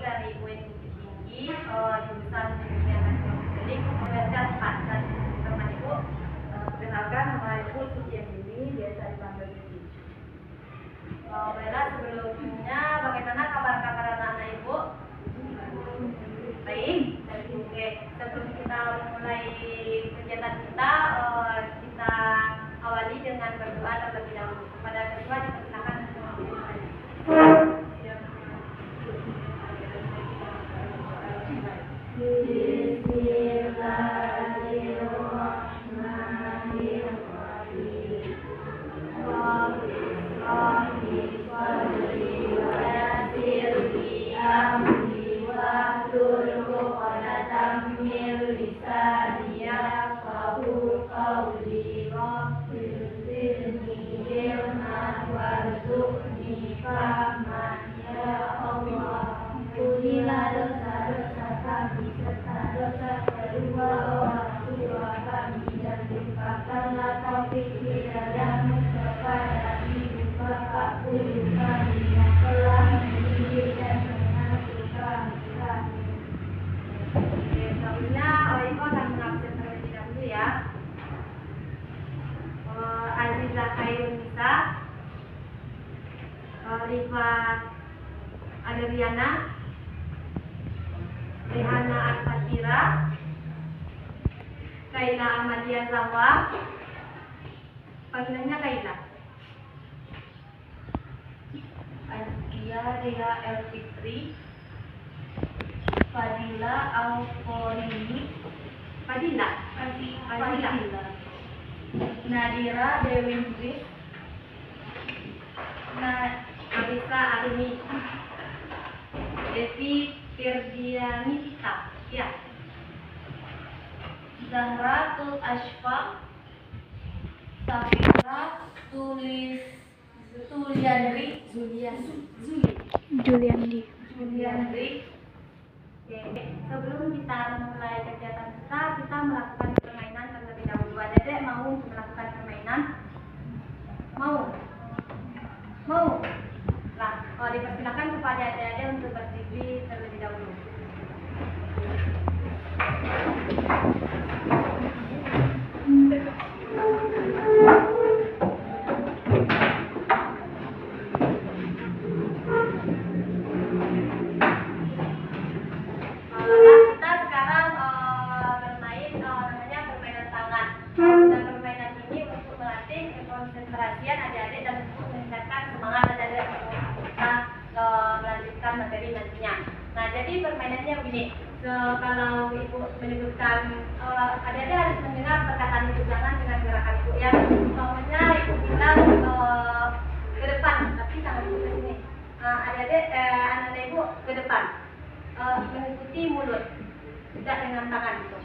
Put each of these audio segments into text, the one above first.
dari UIN Bukit Tinggi, jurusan Pendidikan Konseling, Universitas Banten. Teman Ibu, perkenalkan nama Ibu Suci Andini, biasa dipanggil Suci. Baiklah, sebelumnya bagaimana kabar-kabar anak-anak Ibu? Baik. Oke, sebelum kita mulai kegiatan kita, kita awali dengan berdoa terlebih dahulu. Kepada Ketua dipersilakan untuk memulai. Rifat Adriana, Rehana Al-Fatira, Kaila Ahmadiyah Zawa, panggilannya Kaila. Azkia Rea El Fitri, Fadila Al-Qorini, Fadila, Nadira Dewi Nugris, Arisa Arumi, Devi Firdiani Tita, ya. Zahra Tul Ashfa, Safira Juliandri. Oke, sebelum kita mulai kegiatan kita melakukan permainan terlebih dahulu. Adik-adik mau untuk melakukan permainan? Mau? Nah, dipersilakan kepada adik-adik untuk berdiri terlebih dahulu. Kita sekarang bermain namanya permainan tangan. Dan permainan ini untuk melatih konsentrasian adik-adik dan untuk meningkatkan semangat adik-adik kita melanjutkan materi nantinya. Nah, jadi permainannya begini. Kalau Ibu menyebutkan, adik-adik harus mendengar perkataan Ibu, jangan dengan gerakan Ibu ya. Contohnya Ibu bilang ke depan, tapi tangan Ibu ke sini. Adik-adik, anak-anak Ibu ke depan, mengikuti mulut, tidak dengan tangan itu.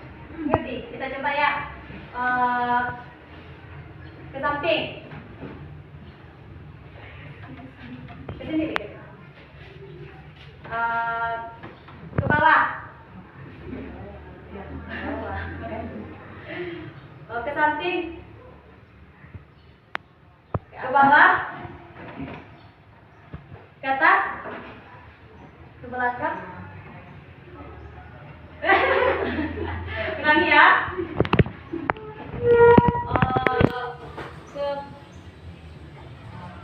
Ngerti? Kita coba ya. Ke samping, ke sini dikit. Ke bawah, ke samping, ke bawah, ke atas, ke belakang. Ulangi ya.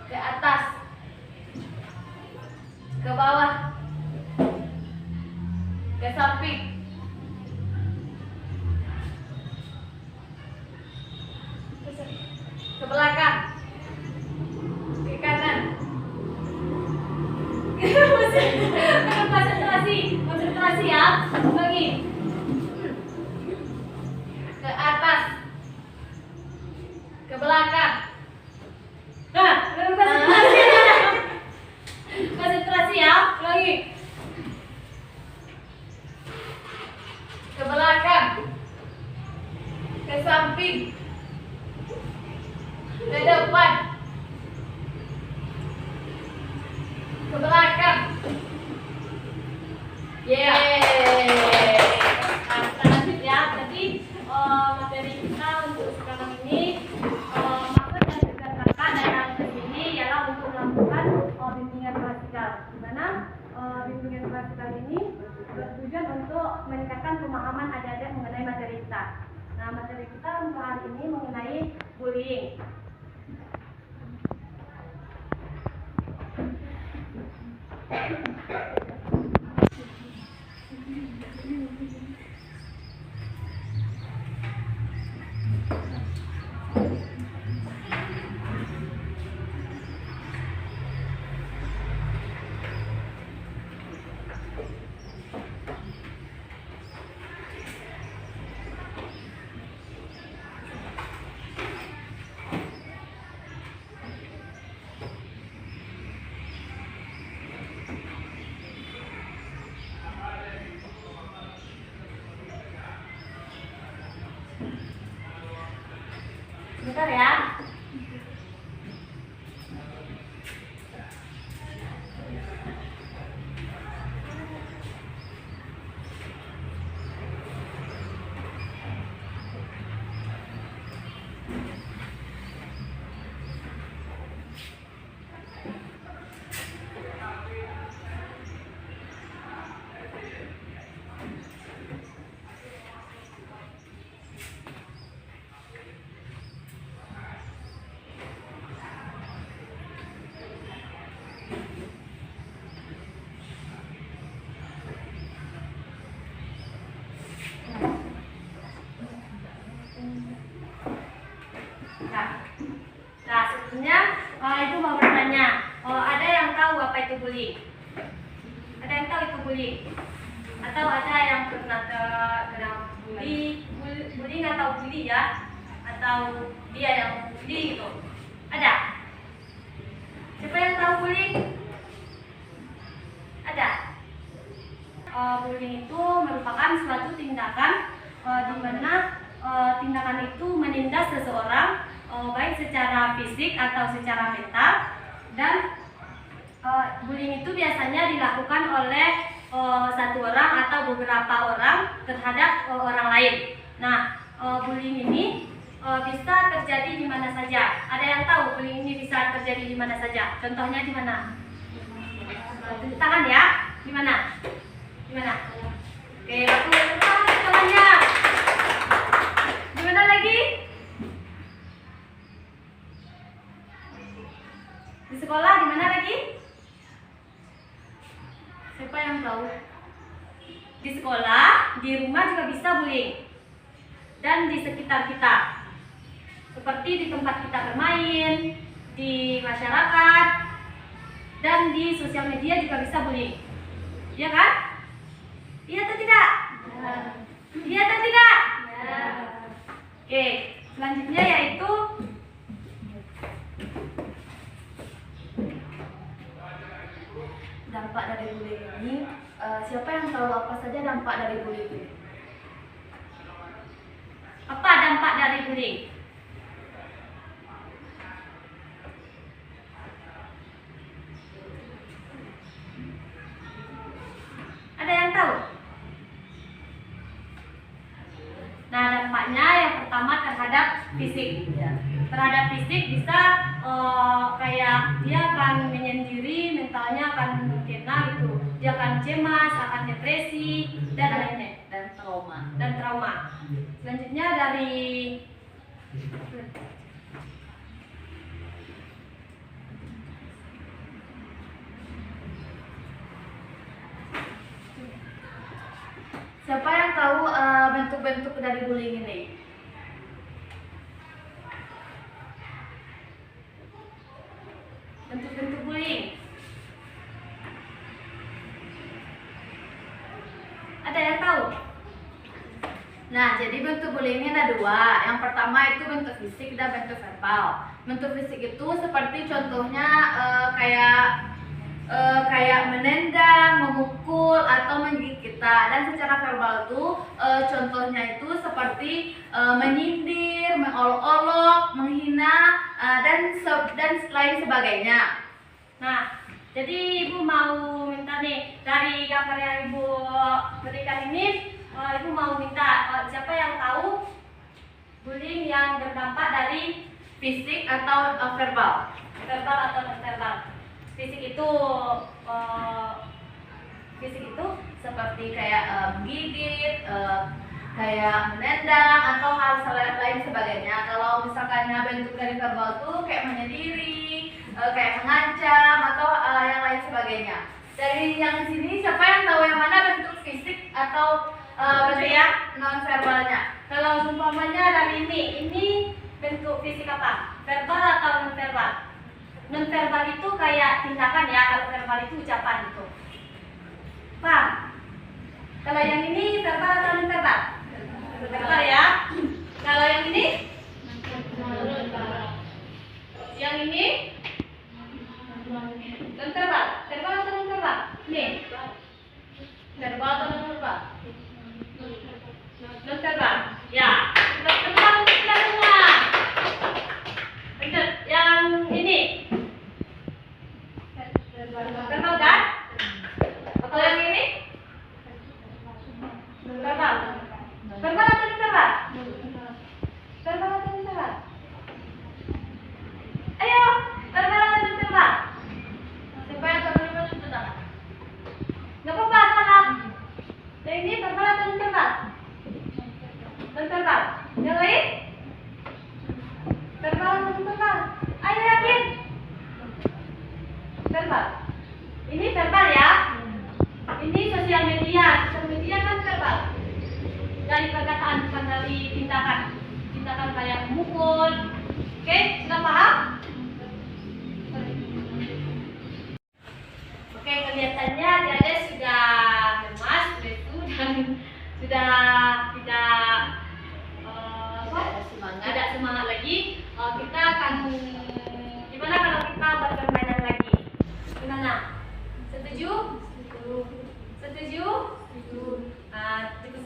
Ke atas, ke bawah, ke samping, ke belakang, ke kanan. Konsentrasi ya. Lagi. Ke atas, ke belakang. Konsentrasi ya. Lagi. Ke belakang, ke samping, ke depan, ke belakang. Yeay. meningkatkan pemahaman adik-adik mengenai materi kita. Nah, materi kita untuk hari ini mengenai bullying. Bentar ya. Nah, sebetulnya Ibu mau bertanya, ada yang tahu apa itu bullying? Ada yang tahu itu bullying? Atau ada yang pernah kena bullying atau bully ya? Atau dia yang bully gitu? Ada? Siapa yang tahu bullying? Ada? Bullying itu merupakan suatu tindakan di mana tindakan itu menindas seseorang baik secara fisik atau secara mental, dan bullying itu biasanya dilakukan oleh satu orang atau beberapa orang terhadap orang lain. Nah, bullying ini bisa terjadi di mana saja. Ada yang tahu bullying ini bisa terjadi di mana saja? Contohnya di mana? Tunjuk tangan ya. Di mana? Di mana? Oke, aku tunjuk tangannya. Di mana lagi? Di sekolah, di mana lagi? Siapa yang tahu? Di sekolah, di rumah juga bisa bullying. Dan di sekitar kita. Seperti di tempat kita bermain, di masyarakat, dan di sosial media juga bisa bullying. Iya kan? Iya atau tidak? Ya. Iya atau tidak? Ya. Oke, selanjutnya yaitu dampak dari bullying ini. Siapa yang tahu apa saja dampak dari bullying ini? Apa dampak dari bullying? Ada yang tahu? Nah, dampaknya yang pertama terhadap fisik. Terhadap fisik bisa kayak dia akan menyendiri, mentalnya akan kena gitu. Dia akan cemas, akan depresi, dan lainnya. Dan trauma. Selanjutnya dari siapa yang tahu bentuk-bentuk dari bullying ini? Bentuk-bentuk bullying. Ada yang tahu? Nah, jadi bentuk bullying ini ada dua. Yang pertama itu bentuk fisik dan bentuk verbal. Bentuk fisik itu seperti contohnya kayak menendang, memukul, atau menggigit kita. Dan secara verbal itu contohnya itu seperti menyindir, mengolok-olok, menghina, dan lain sebagainya. Nah, jadi Ibu mau minta nih dari gambar yang Ibu berikan ini, Ibu mau minta siapa yang tahu bullying yang berdampak dari fisik atau verbal? Verbal atau non verbal? Fisik itu seperti kayak menggigit, kayak menendang atau hal lain sebagainya. Kalau misalkannya bentuk dari verbal tuh kayak menyendiri, kayak mengancam atau yang lain sebagainya. Dari yang sini siapa yang tahu yang mana bentuk fisik atau bentuk yang non verbalnya? Kalau umpamanya dari ini bentuk fisik apa? Verbal atau non verbal? Non verbal itu kayak tindakan ya, kalau verbal itu ucapan itu. Paham? Kalau yang ini verbal atau non verbal? Verbal ya. Kalau yang ini? Yang ini? Non verbal. Verbal atau non verbal? Nih. Verbal atau non verbal? Non verbal. Ya. Verbal tidak semua. Ingat yang ini. Verbal kan? Atau yang ini? Verbal. Verbal atau non verbal? Verbal atau non verbal? Ayo, verbal atau non verbal? Siapa yang tahu verbal itu tak? Nggak apa-apa, salah. Yang ini verbal atau non verbal? Non verbal. Yang lain? Verbal atau non verbal? Ayo yakin. Verbal. Ini verbal ya. Ini sosial media. Sosial media kan verbal. Dari perkataan bukan dari tindakan. Tindakan kayak memukul. Oke, sudah paham? Oke, kelihatannya adik-adik sudah lemas, lesu dan sudah tidak tidak semangat lagi. Kita akan gimana kalau kita berpermainan lagi? Gimana? Setuju? Setuju?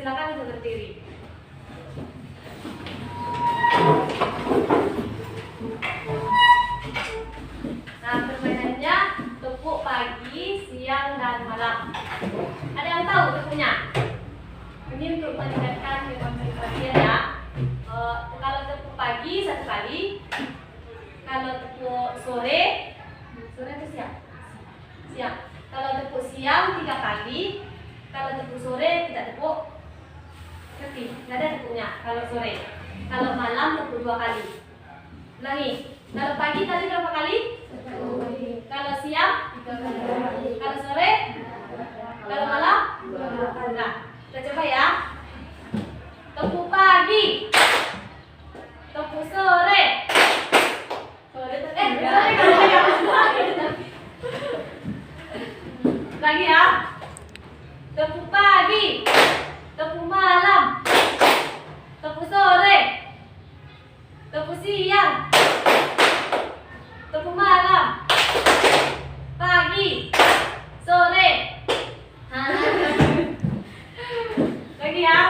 Silakan untuk berdiri. Nah, permainannya tepuk pagi, siang, dan malam. Ada yang tahu tepuknya? Ini untuk meningkatkan konsentrasi ya. Kalau tepuk pagi satu kali, kalau tepuk sore itu siang. Siang. Kalau tepuk siang 3 kali, kalau tepuk sore tidak tepuk. Ngerti? Nggak ada tepuknya kalau sore. Kalau malam tepuk 2 kali. Ulangi. Kalau pagi tadi berapa kali? 1 kali. Kalau siang? 3 kali. Kalau sore? Kalau malam? 2 kali. Nah, kita coba ya. Tepuk pagi. Tepuk sore. Sore lagi ya. Tepuk pagi. Tepuk malam. Tepuk sore. Tepuk siang. Tepuk malam. Pagi. Sore. Lagi ya.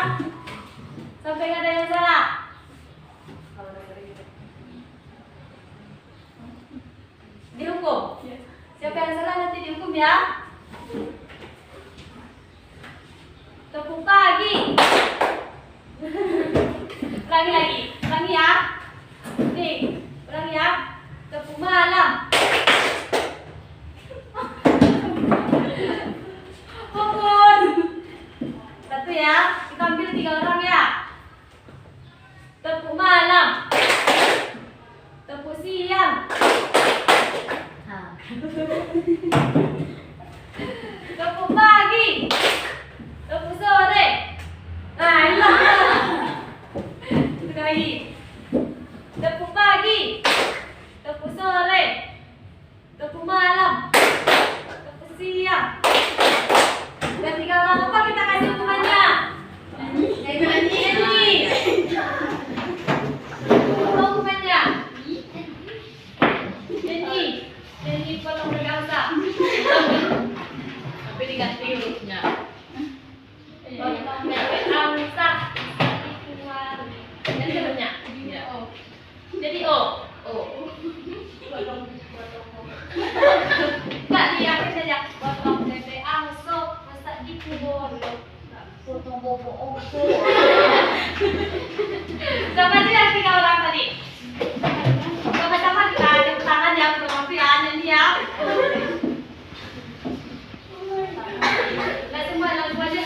Sampai nggak ada yang salah. Dihukum. Siapa yang salah nanti dihukum ya. Tepuk pagi. Ulangi ya. Nih, ulangi ya. Tepuk malam. Fokus. 1 ya. Kita ambil 3 orang ya. Tepuk malam. Tepuk siang. Tepuk pagi. Tepuk sore. Nah, hilang. Sekali lagi. Tepuk pagi. Tepuk sore. Tepuk malam. Tepuk siang. Dan tinggal apa kita kasih hukumannya? Nyanyi. Apa hukumannya? Nyanyi potong bergausa. Tapi diganti hurufnya. Potong bergausa. Yang sebelumnya. Jadi O. Enggak diapain saja. Potong bebek angso, masak di kubur. Potong bobo ongso. Sama aja yang 3 orang tadi. Sama-sama kita ada tangan ya, pengampilan ini ya. Nggak semua langsung aja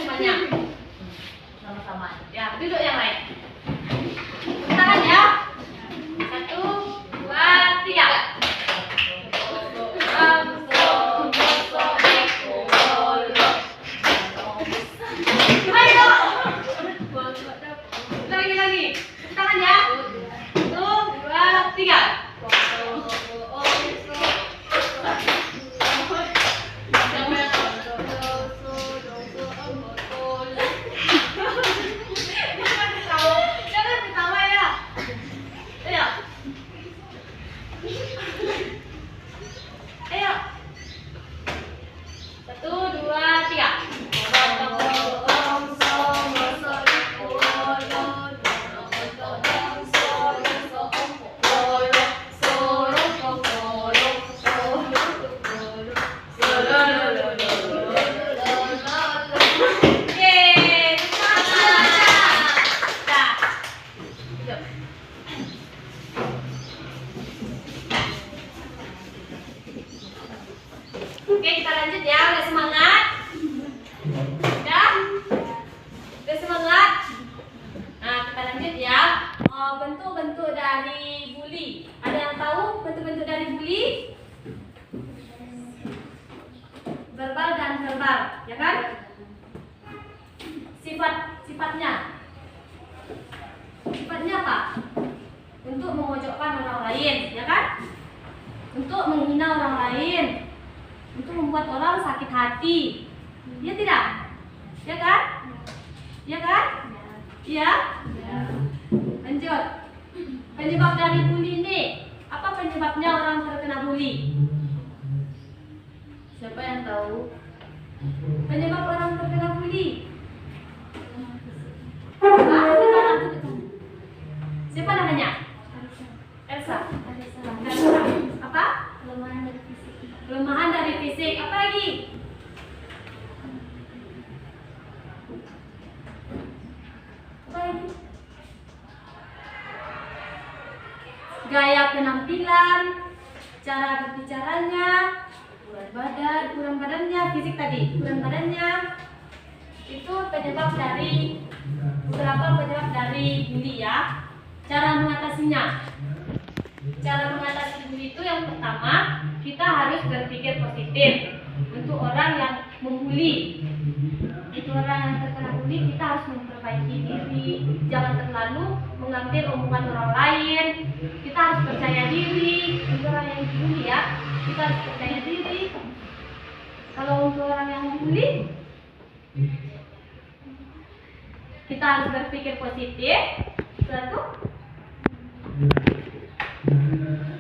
Udah? Udah semangat? Nah, kita lanjut ya. Bentuk-bentuk dari bully. Ada yang tahu bentuk-bentuk dari bully? Verbal dan verbal, ya kan? Sifatnya apa? Untuk memojokkan orang lain, ya kan? Untuk menghina orang lain, untuk membuat orang sakit hati, ya tidak? Ya kan? Ya kan? Iya? Lanjut. Penyebab dari bully ini, apa penyebabnya orang terkena bully? Siapa yang tahu? Penyebab orang terkena bully? Siapa namanya? Elsa. Apa? Kelemahan dari fisik. Apa lagi? Apa lagi? Gaya penampilan, cara berbicaranya, kurang badannya, fisik tadi, kurang badannya. Itu penyebab dari beberapa penyebab dari bully ya. Cara mengatasinya. Cara mengatasi bully itu yang pertama, kita harus berpikir positif. Untuk orang yang membuli, itu orang yang terkena bully, kita harus memperbaiki diri. Jangan terlalu mengambil omongan orang lain. Kita harus percaya diri. Untuk orang yang dibully ya, kita harus percaya diri. Kalau untuk orang yang dibully, kita harus berpikir positif. Satu,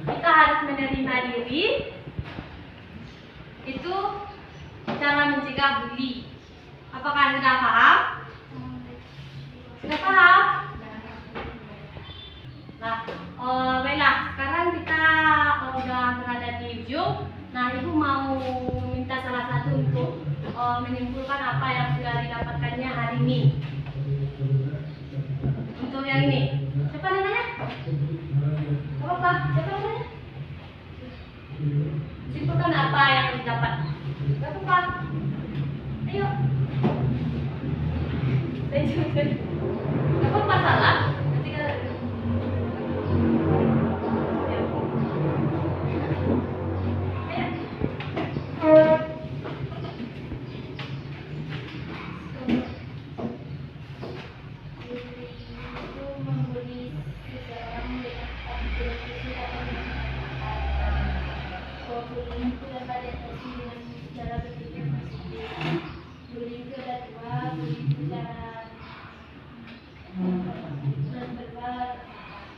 kita harus menerima diri. Itu cara mencegah bully. Apakah sudah paham? Sudah paham? Nah, baiklah. Sekarang kita udah berada di ujung. Nah, Ibu mau minta salah satu untuk menyimpulkan apa yang sudah didapatkannya hari ini. Untuk yang ini, siapa namanya? Apa? Siapa namanya? Simpulkan apa yang didapat. Gak apa? Ayo. Gak apa salah. Nanti kita. Ayo.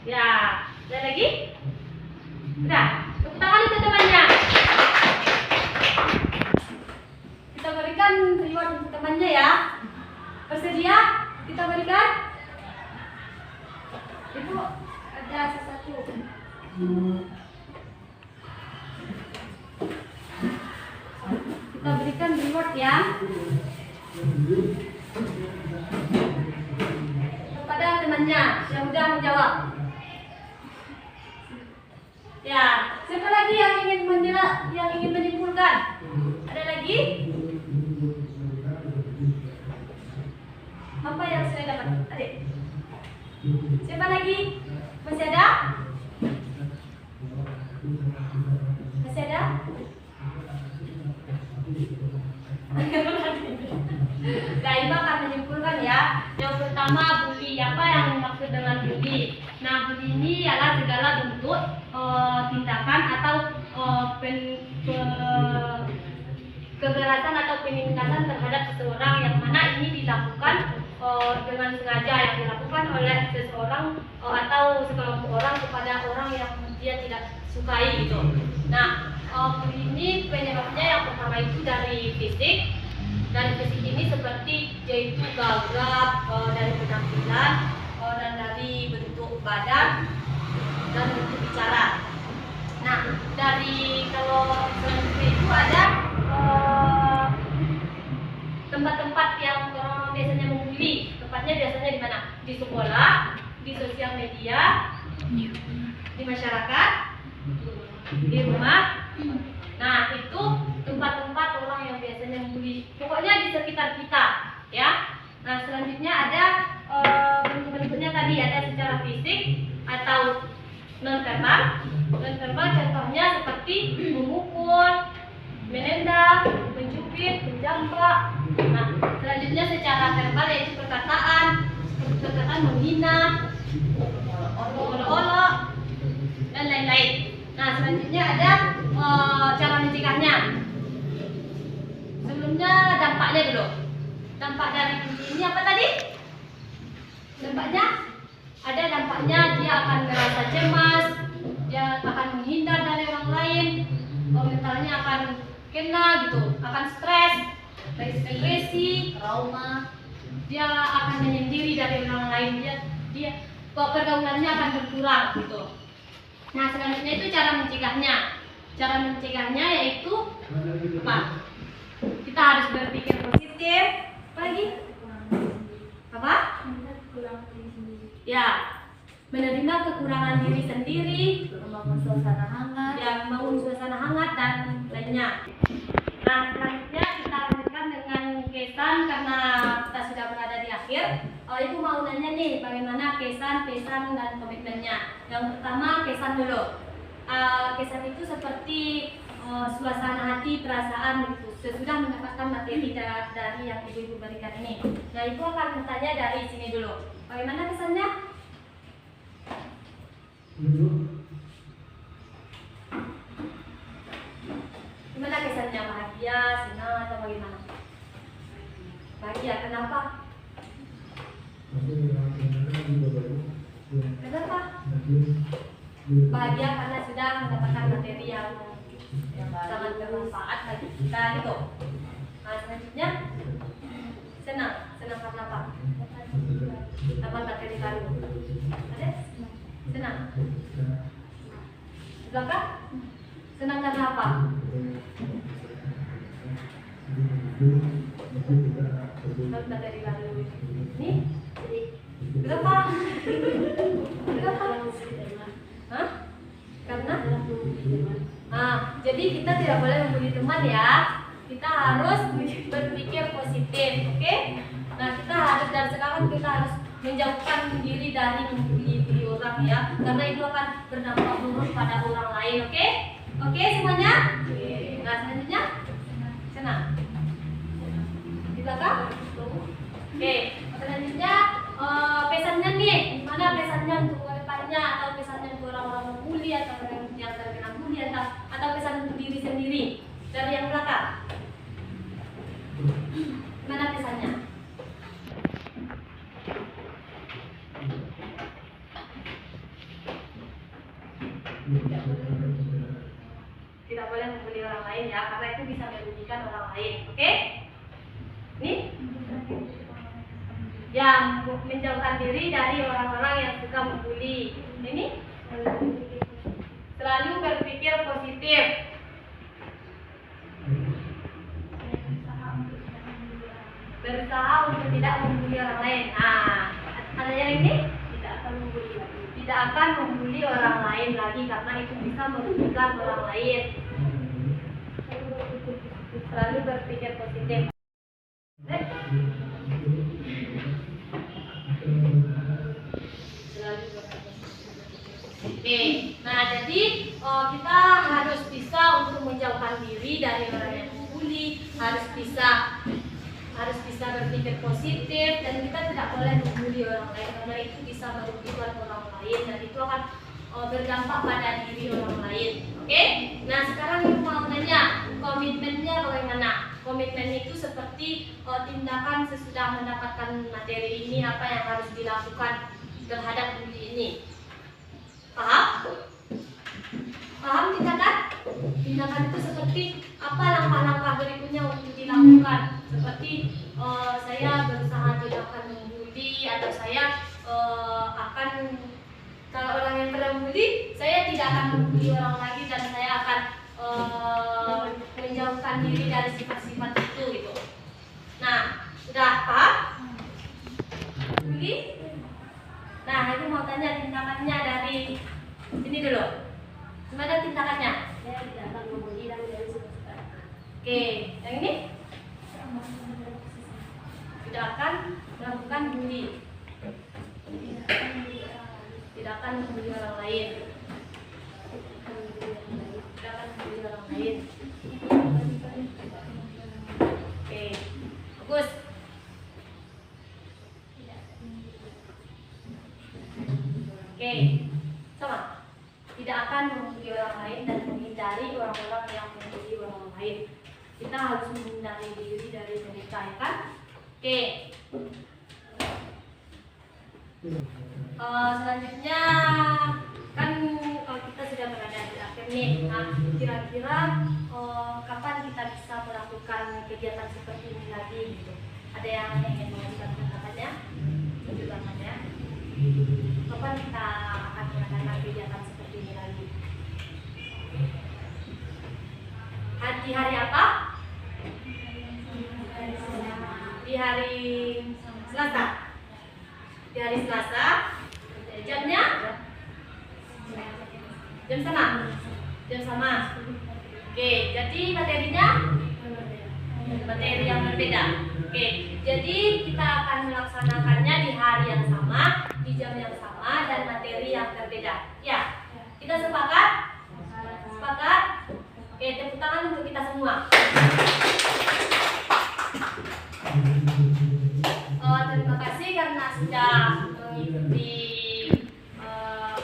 Ya, ada lagi? Udah, tepuk tangan untuk temannya. Kita berikan reward untuk temannya ya. Bersedia? Kita berikan. Ibu ada sesuatu. Kita berikan reward ya. Kepada temannya yang sudah menjawab. Ya, siapa lagi yang ingin menyimpulkan? Ada lagi? Apa yang saya dapat? Adik. Siapa lagi? Masih ada? Masih ada? Ibu akan menyimpulkan ya. Yang pertama, bully. Apa yang dimaksud dengan bully? Nah, bully ini adalah segala bentuk tindakan atau kekerasan atau penindasan terhadap seseorang yang mana ini dilakukan dengan sengaja, yang dilakukan oleh seseorang atau sekelompok orang kepada orang yang dia tidak sukai gitu. Nah, bully ini penyebabnya yang pertama itu dari fisik. Dari fisik ini seperti yaitu gagap, dari penampilan, dan dari bentuk badan dan bentuk bicara. Nah, dari kalau selanjutnya itu ada tempat-tempat yang orang biasanya membuli. Tempatnya biasanya di mana? Di sekolah, di sosial media, di masyarakat, di rumah. Nah, itu tempat-tempat orang yang biasanya membuli. pokoknya di sekitar kita, ya. Nah, selanjutnya ada bentuk-bentuknya tadi, ada secara fisik atau non verbal. Non verbal contohnya seperti memukul, menendang, mencubit, menjambak. Nah, selanjutnya secara verbal yaitu perkataan menghina, olok-olok, dan lain-lain. Nah, selanjutnya ada cara mencegahnya. Sebelumnya dampaknya dulu. Dampak dari ini apa tadi? Dampaknya ada dampaknya dia akan merasa cemas, dia akan menghindar dari orang lain, mentalnya akan kena gitu, akan stres, depresi, trauma. Dia akan menyendiri dari orang lain, dia pergaulannya akan berkurang gitu. Nah, selanjutnya itu cara mencegahnya. Cara mencegahnya yaitu apa? Kita harus berpikir positif. Apa lagi? Apa? Ya, menerima kekurangan diri sendiri, Membangun suasana hangat. ya, membangun suasana hangat dan lainnya. Nah, selanjutnya kita lanjutkan dengan kesan karena kita sudah berada di akhir. Ibu mau nanya nih, bagaimana kesan, pesan, dan komitmennya. Yang pertama, kesan dulu. Kesan itu seperti suasana hati, perasaan gitu. Sesudah mendapatkan materi dari yang ibu berikan ini. Nah, ibu akan bertanya dari sini dulu. Bagaimana kesannya? Gimana kesannya? Bahagia, senang, atau bagaimana? Bahagia, kenapa? Kenapa? Bahagia karena sudah mendapatkan materi yang sangat bermanfaat bagi kita gitu. Nah, selanjutnya senang karena apa? Dapat materi baru. Ada? Senang. Belakang? Senang karena apa? Dapat materi baru. Nih? Kenapa? Kenapa? Hah? Karena? Nah, jadi kita tidak boleh membuli teman ya. Kita harus berpikir positif, oke? Nah, kita harus dari sekarang kita harus menjauhkan diri dari membuli orang ya, karena itu akan berdampak buruk pada orang lain, oke? Oke semuanya? Nah, selanjutnya senang. Di belakang? Oke, selanjutnya pesannya nih, gimana pesannya untuk depannya, atau pesannya untuk orang-orang membuli atau orang yang terkena bully atau pesan untuk diri sendiri dari yang belakang? Gimana pesannya? Tidak boleh membuli orang lain ya, karena itu bisa merugikan orang lain, oke? Nih? Yang menjauhkan diri dari orang-orang yang suka membuli. Ini selalu berpikir positif. Berusaha untuk tidak membuli orang lain. Nah, ada yang ini tidak akan membuli orang lain lagi karena itu bisa merugikan orang lain. Selalu berpikir positif. Oke, nah jadi kita harus bisa untuk menjauhkan diri dari orang yang membuli, harus bisa berpikir positif, dan kita tidak boleh membuli orang lain karena itu bisa merugikan orang lain dan itu akan berdampak pada diri orang lain. Oke? Nah, sekarang ibu mau nanya, komitmennya bagaimana? Komitmen itu seperti tindakan sesudah mendapatkan materi ini, apa yang harus dilakukan terhadap bully ini. Paham? Paham tindakan? Tindakan itu seperti apa langkah-langkah berikutnya untuk dilakukan? Seperti saya berusaha tidak akan membuli, atau saya akan, kalau orang yang pernah membuli, saya tidak akan membuli orang lagi dan saya akan menjauhkan diri dari sifat-sifat itu gitu. Nah, sudah paham? Bully? Nah, aku mau tanya tindakannya dari ini dulu. Gimana tindakannya? Saya tidak akan membuli dan dari sifat. Oke, yang ini? tidak akan melakukan budi, tidak akan membuli orang lain, tidak akan membuli orang lain. Oke, bagus. Oke, sama. Tidak akan membuli orang lain dan menghindari orang-orang yang membuli orang lain. Kita harus menghindari diri dari mereka, ya kan? Oke. Selanjutnya kan kalau kita sudah berada di akhir nih, nah kira-kira kapan kita bisa melakukan kegiatan seperti ini lagi gitu? Ada yang ingin mengajukan pendapatnya? Tunjukkannya. Kapan kita akan melakukan kegiatan seperti ini lagi? Di hari apa? Di hari Selasa. Di hari Selasa. Jamnya? Jam sama? Jam sama. Oke, jadi materinya? Materi yang berbeda. Oke, jadi kita akan melaksanakannya di hari yang sama, di jam yang sama, dan materi yang berbeda. Ya, kita sepakat? Sepakat? Oke, tepuk tangan untuk kita semua. Terima kasih karena sudah mengikuti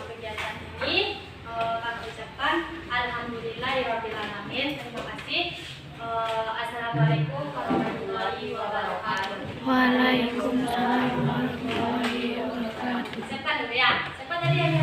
kegiatan ini. Kami ucapkan alhamdulillahirabbil alamin. Terima kasih. Assalamualaikum warahmatullahi wabarakatuh. Waalaikumsalam warahmatullahi wabarakatuh. Siapa dulu ya? Siapa tadi yang